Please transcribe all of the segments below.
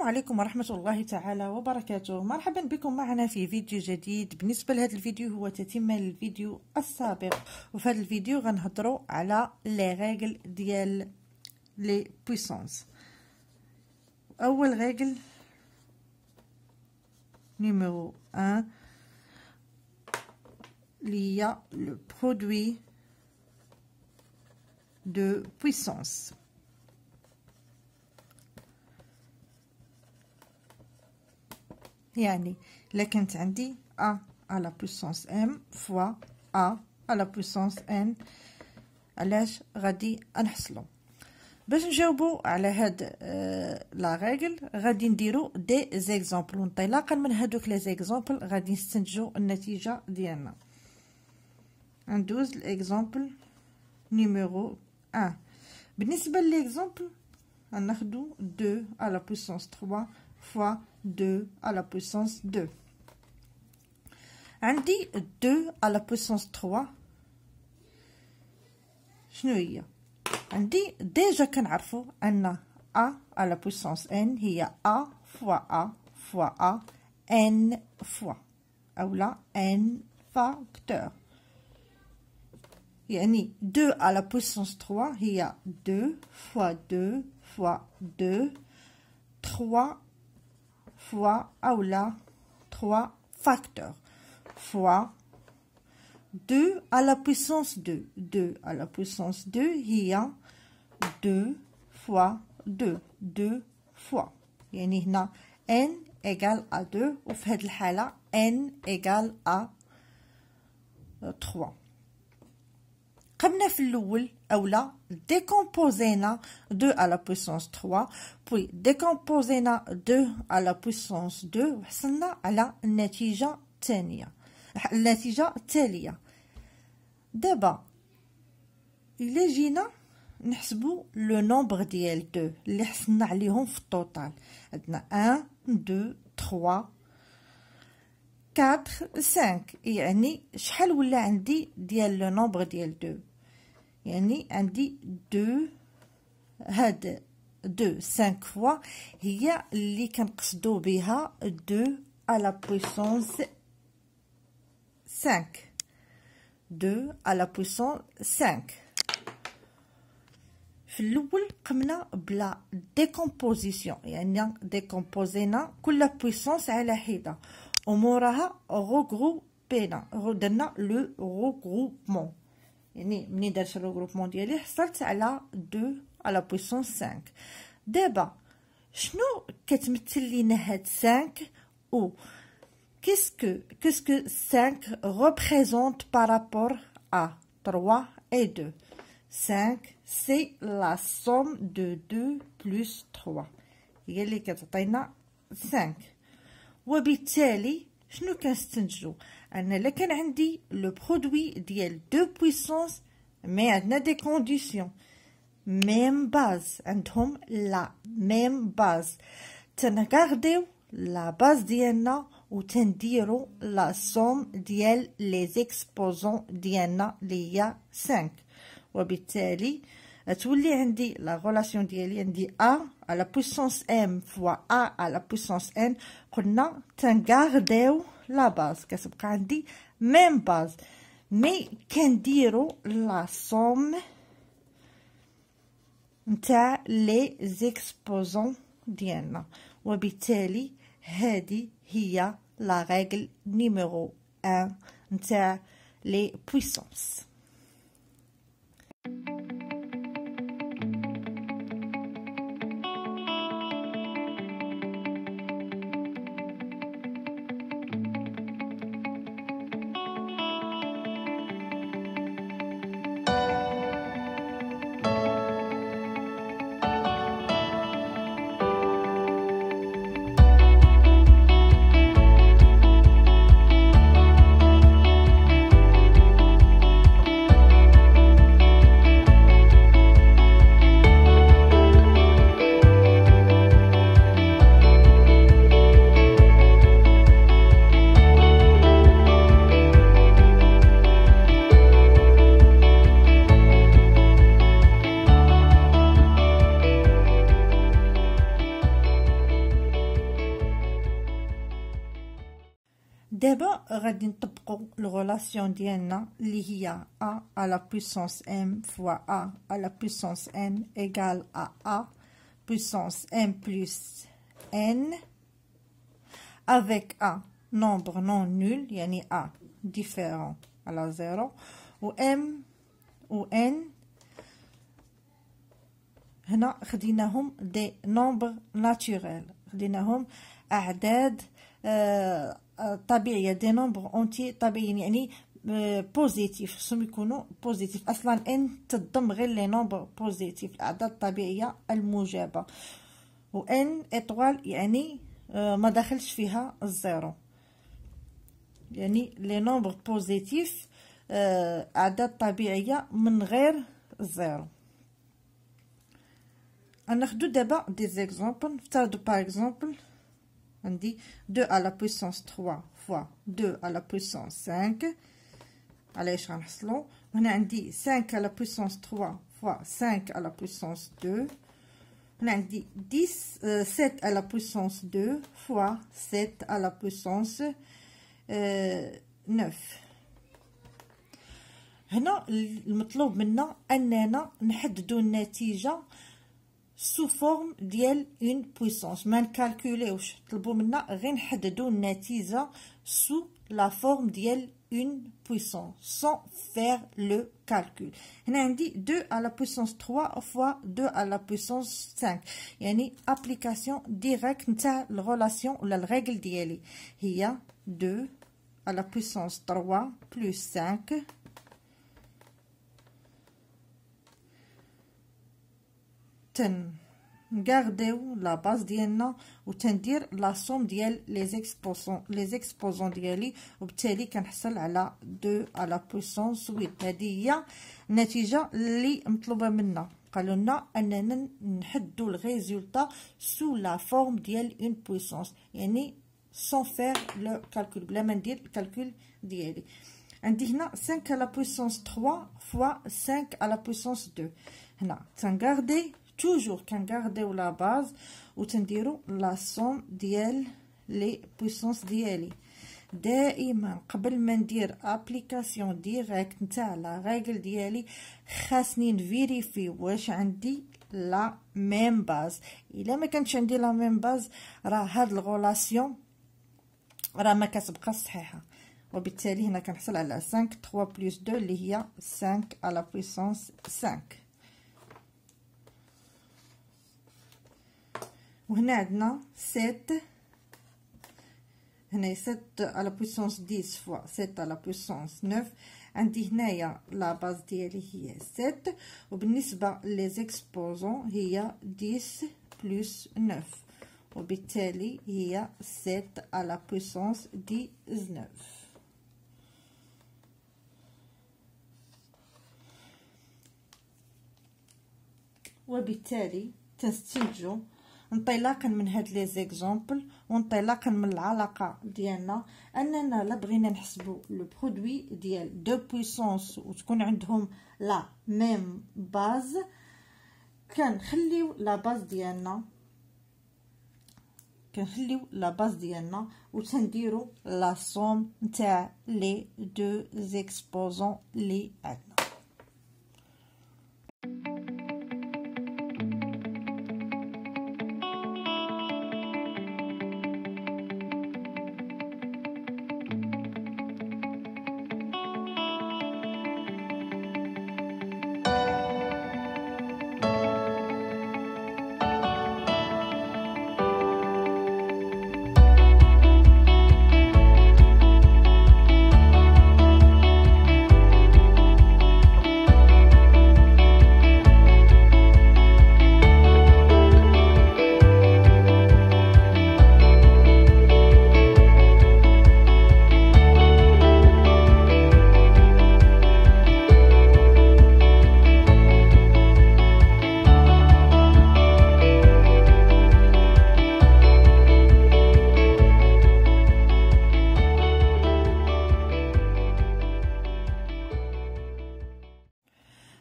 السلام عليكم ورحمة الله تعالى وبركاته. مرحبا بكم معنا في فيديو جديد. بالنسبة لهذا الفيديو هو تتمة للفيديو السابق، وفي هذا الفيديو غنهضروا على لي ريغل ديال لي بويسونس. أول ريغل نيميرو 1 اللي هي لو برودوي دو بويسونس. يعني إلا كانت عندي a على بويسونس m فوا a على بويسونس n، علاش غادي نحصلو؟ باش نجاوبو على هاد لا ريغل غادي نديرو دي زيكزامبل، وانطلاقا من هادوك لي زيكزامبل غادي نستنتجو النتيجه ديالنا. ندوز الاكزامبل نيميرو 1. بالنسبه للاكزامبل غناخدو 2 على بويسونس 3 fois 2 à la puissance 2. عندي 2 à la puissance 3 شنو هي؟ عندي ديجا كنعرفو ان a à la puissance n هي a fois a n fois اولا n facteur. يعني 2 à la puissance 3 هي 2 fois 2 fois 2 3 fois أولا 3 facteurs fois 2 à la puissance 2. 2 à la puissance 2 هي 2 fois 2 2 fois، يعني هنا n égale à 2 وفي هذه الحالة n égale à 3. قمنا في الأول أولا décomposena 2 à la puissance 3 puis décomposena 2 à la puissance 2 وحصلنا على النتيجة التالية. دابا إلا جينا نحسبو لو نومبر ديال 2 اللي حصلنا عليهم في التوتال، عندنا 1 2 3 4 5، يعني شحال ولا عندي ديال لو نومبر ديال 2؟ يعني عندي 2 هاد 2 5 فوا هي اللي كنقصدو بها 2 على بويسونس 5. 2 على بويسونس 5. في الاول قمنا بلا ديكومبوزيسيون، يعني ديكومبوزينا كل بويسونس على حده، وموراها غوغروبينا درنا لو غوغروبمون. يعني مني درت الروغروبمون ديالي حصلت على 2 على بويسونس 5. دابا شنو كتمثل لينا هاد 5 او qu'est-ce que 5 représente par rapport à 3 et 2? 5 c'est la somme de 2 plus 3 هي اللي كتعطينا 5. وبالتالي شنو كنستنتجو؟ ان الا كان عندي لو برودوي ديال دو بويسونس مي عندنا دي كونديسيون ميم باز، عندهم لا ميم باز، تنغارديو لا باز ديالنا وتنديرو لا سوم ديال لي زيكسبوزون ديالنا اللي هي 5. وبالتالي تولي عندي لا غولاسيون ديالي عندي a على بويسونس m فوا a على بويسونس n. قلنا تنغارديو لا باز، كتبقى عندي ميم باز مي كنديرو لا سوم نتاع لي زيكسبوزون ديالنا. وبالتالي هذه هي لا ريغل نيميرو 1 نتاع لي بويسونس. دابا غادي نطبقوا الغولاسيون ديالنا اللي هي a à la puissance m fois a à la puissance n égale à a puissance m plus n avec a nombre non nul يعني a différent à la 0 و m و n هنا خديناهم دي نومبر ناتوريل، خديناهم اعداد طبيعيه، دي نومبر اونتي طبيعيين يعني بوزيتيف، خصهم يكونوا بوزيتيف. اصلا ان تضم غير لي نومبر بوزيتيف، الاعداد الطبيعيه الموجبه، و ان اطوال يعني ما داخلش فيها الزيرو، يعني لي نومبر بوزيتيف اعداد طبيعيه من غير الزيرو. ناخدو دابا دي زيكزامبل. نفترضو باغ اكزومبل عندي 2 à la puissance 3 fois 2 à la puissance 5. علاش غنحصلو؟ هنا عندي 5 à la puissance 3 fois 5 à la puissance 2. هنا عندي 7 à la puissance 2 fois 7 à la puissance 9. هنا المطلوب منا اننا نحددو النتيجه sous forme ديال une puissance. ما نكالكوليوش، طلبوا منا غير نحددوا النتيجه sous la forme ديال une puissance sans faire le calcul. هنا عندي 2 à la puissance 3 fois 2 à la puissance 5، يعني application directe نتاع الريلاسيون ولا الريغل ديالي هي 2 à la puissance 3 plus 5 نغارديو لا باز ديالنا و تندير لا سوم ديال لي زيكسبوزون ديالي، وبالتالي كنحصل على 2 على بويسونس 8. هذه هي النتيجه اللي مطلوبه منا. قالوا لنا اننا نحدوا الريزولطا سو لا فورم ديال اون بويسونس، يعني سون فير لو كالكول، بلا ما ندير الكالكول ديالي. عندي هنا 5 على بويسونس 3 فوا 5 على بويسونس 2. هنا تنغاردي توجور كنغارديو لا باز و تنديرو لا سوم ديال لي بويسونس ديالي. دائما قبل ما ندير ابليكاسيون ديريكت نتاع لا ريغل ديالي خاصني نفيريفي واش عندي لا ميم باز. الا ما كانش عندي لا ميم باز راه هاد الغولاسيون راه ما كتبقى صحيحه، وبالتالي هنا كنحصل على 5 3 بلس 2 اللي هي 5 على بويسونس 5. وهنا عندنا 7، هنا 7 على بويسونس 10 فوا 7 على بويسونس 9. عندي هنايا لا باز ديالي هي 7، وبالنسبه لي زيكسبوزون هي 10 بلس 9، وبالتالي هي 7 على بويسونس 19. وبالتالي تنستنتجو انطلاقا من هاد لي زيكزامبل وانطلاقا من العلاقه ديالنا اننا لا بغينا نحسبوا لو برودوي ديال دو بويسونس وتكون عندهم لا ميم باز، كنخليو لا باز ديالنا وتنديروا لا سوم نتاع لي دو زيكسبوزون لي عندنا.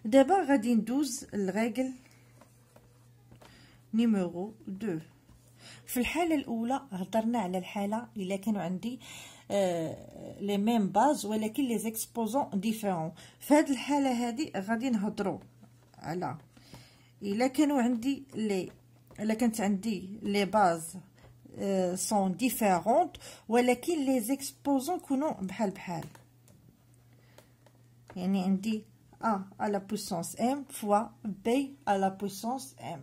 دابا غادي ندوز الريغل نيميرو 2. في الحاله الاولى هضرنا على الحاله الا كانوا عندي لي ميم باز ولكن لي زيكسبوزون ديفيرون. في هذه الحاله هذه غادي نهضروا على الا كانوا عندي الا كانت عندي لي باز سون ديفيرونت ولكن لي زيكسبوزون يكونوا بحال يعني عندي A à la puissance m fois B à la puissance m.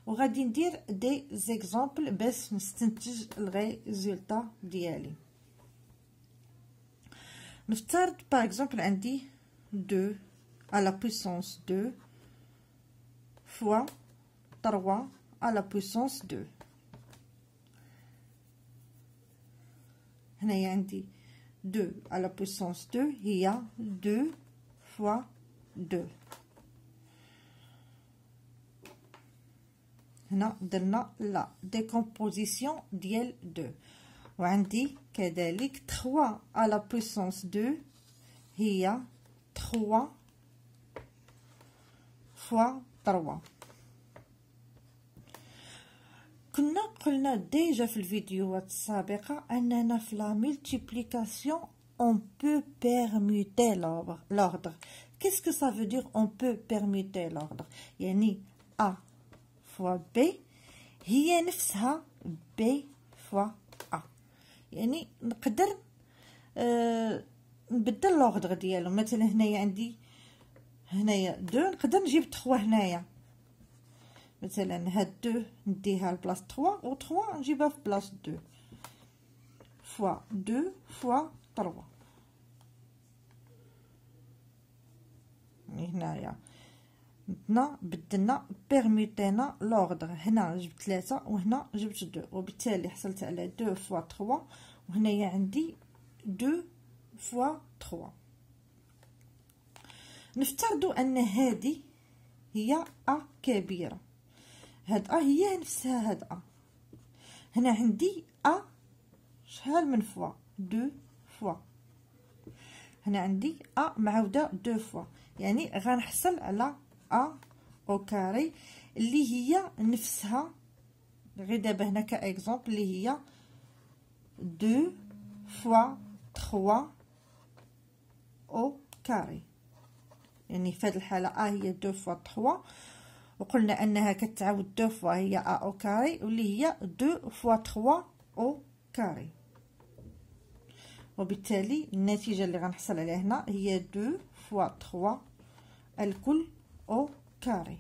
وغادي ندير دي زيكزامبل باش نستنتج الريزولطا ديالي. نفترض باغ اكزومبل عندي 2 à la puissance 2 fois 3 à la puissance 2. هنايا عندي 2 à la puissance 2 هي 2 fois 2. هنا درنا لا ديكومبوزيسيون ديال 2. وعندي كذلك 3 à la puissance 2 هي 3 fois 3. كنا قلنا ديجا في الفيديوهات السابقة أننا في لا ملتيبليكاسيون on peut permuter l'ordre. Qu'est-ce que ça veut dire on peut permuter l'ordre؟ يعني A fois B هي نفسها B fois A. يعني نقدر نبدل l'ordre ديالهم. مثلا هنايا عندي هنايا 2 نقدر نجيب 3 هنايا. مثلا هاد 2 نديها لبلاص 3 و 3 نجيبها في بلاص 2 fois 2 fois 3. هنايا هنا بدلنا بيرميتينا لوردر. هنا جبت 3 وهنا جبت 2 وبالتالي حصلت على 2 فوا 3 وهنايا عندي 2 فوا 3. نفترضوا ان هذه هي ا كبيره. هاد ا هي نفسها هاد ا. هنا عندي ا شحال من فوا 2 فوا. هنا عندي ا معوده 2 فوا يعني غنحصل على ا او كاري اللي هي نفسها غير دابا هنا كاكزومبل اللي هي 2 فوا 3 او كاري. يعني في هذه الحاله ا هي 2 فوا 3 وقلنا انها كتعاود 2 فوا هي ا او كاري واللي هي 2 فوا 3 او كاري. وبالتالي النتيجه اللي غنحصل عليها هنا هي 2 فوا 3 الكل او كاري.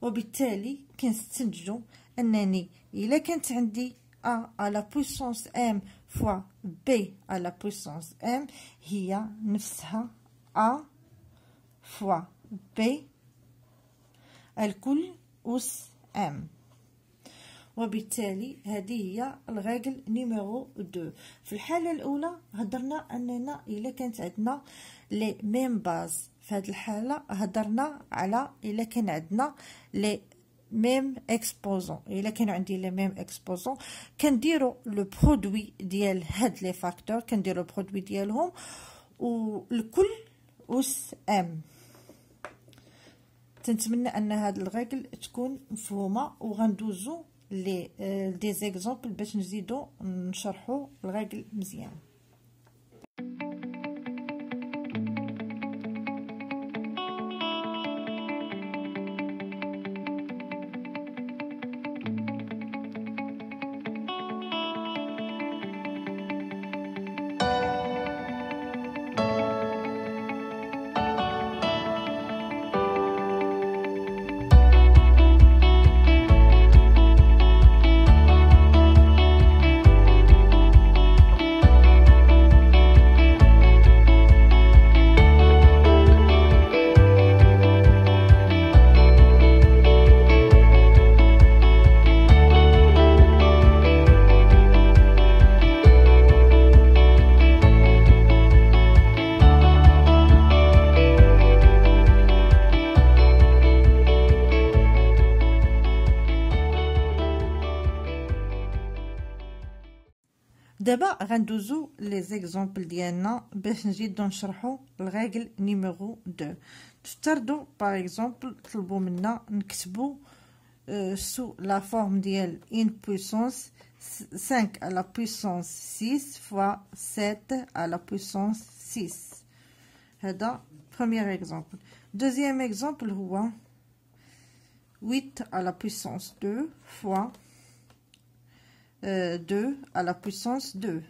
وبالتالي كنستنتجوا انني الا كانت عندي a à la puissance m fois b à la puissance m هي نفسها a fois b الكل أس m. وبالتالي هذه هي الريغل نيميرو 2. في الحاله الاولى هضرنا اننا الا كانت عندنا لي ميم باز. في هذه الحاله هضرنا على الا كان عندنا لي ميم اكسبوزون. الا كانوا عندي لي ميم اكسبوزون كنديروا لو برودوي ديال هاد لي فاكتور كنديروا البرودوي ديالهم والكل أس ام. تنتمنى ان هاد الريغل تكون مفهومه وغندوزو لي دي زيكزامبل باش نزيدو نشرحو الريغل مزيان. دابا غندوزو لي زيكزامبل ديالنا باش نزيدو نشرحو الريغل نيميرو 2. تفترضوا باغ اكزومبل طلبوا منا نكتبوا sous la forme ديال une puissance 5 à la puissance 6 fois 7 à la puissance 6. هذا premier exemple. Deuxième exemple هو 8 à la puissance 2 fois 2 à la puissance 2.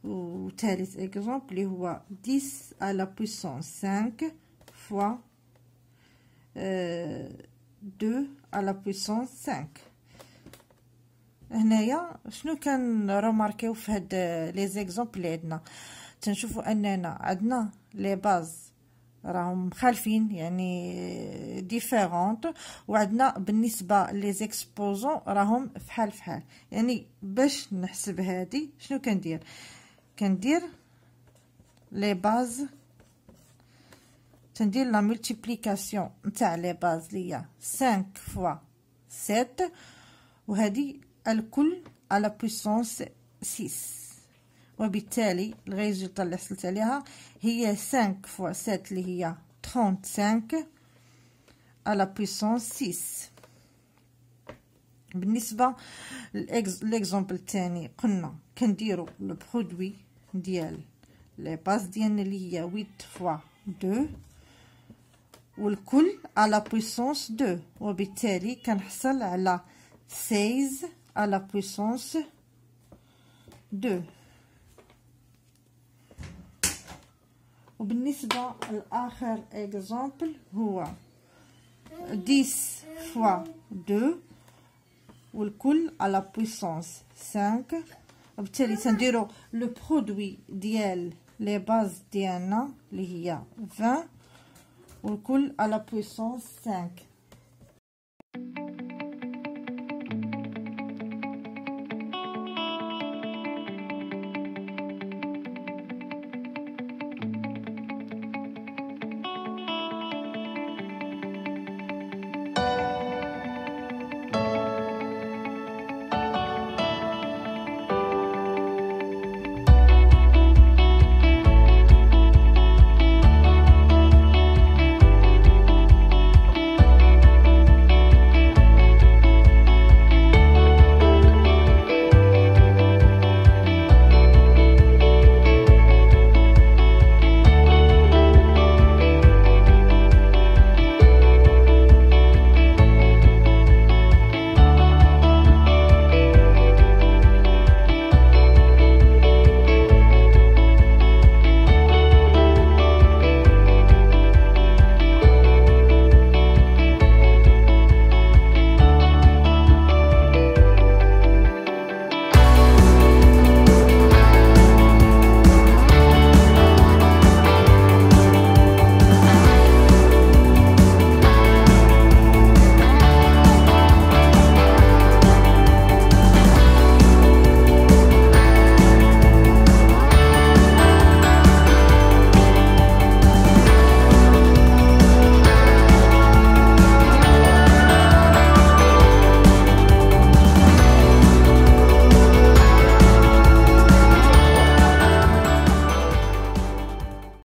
Ou ثالث exemple هو 10 à la puissance 5 fois 2 à la puissance 5. هنايا شنو كان رماركيو في هاد لي زيكزامبل اللي عندنا تنشوفوا اننا عندنا لي باز راهم مخالفين يعني ديفيرونت وعندنا بالنسبه لي زيكسبوزون راهم فحال فحال يعني باش نحسب هادي شنو كندير لي باز تندير لا مولتيبليكاسيون نتاع لي باز ليا 5 فوا 7 وهذه الكل على بويسونس 6 وبالتالي الريزلطه اللي حصلت عليها هي 5 فوا 7 اللي هي 35 على بويسونس 6. بالنسبه للاكزامبل الثاني قلنا كنديروا لو برودوي ديال لي باز ديالنا اللي هي 8 فوا 2 والكل على بويسونس 2 وبالتالي كنحصل على 16 على بويسونس 2. وبالنسبة لآخر اكزامبل هو 10 فوا 2 والكل على بويسونس 5 وبالتالي تنديرو لو برودوي ديال لي باز ديالنا اللي هي 20 والكل على بويسونس 5.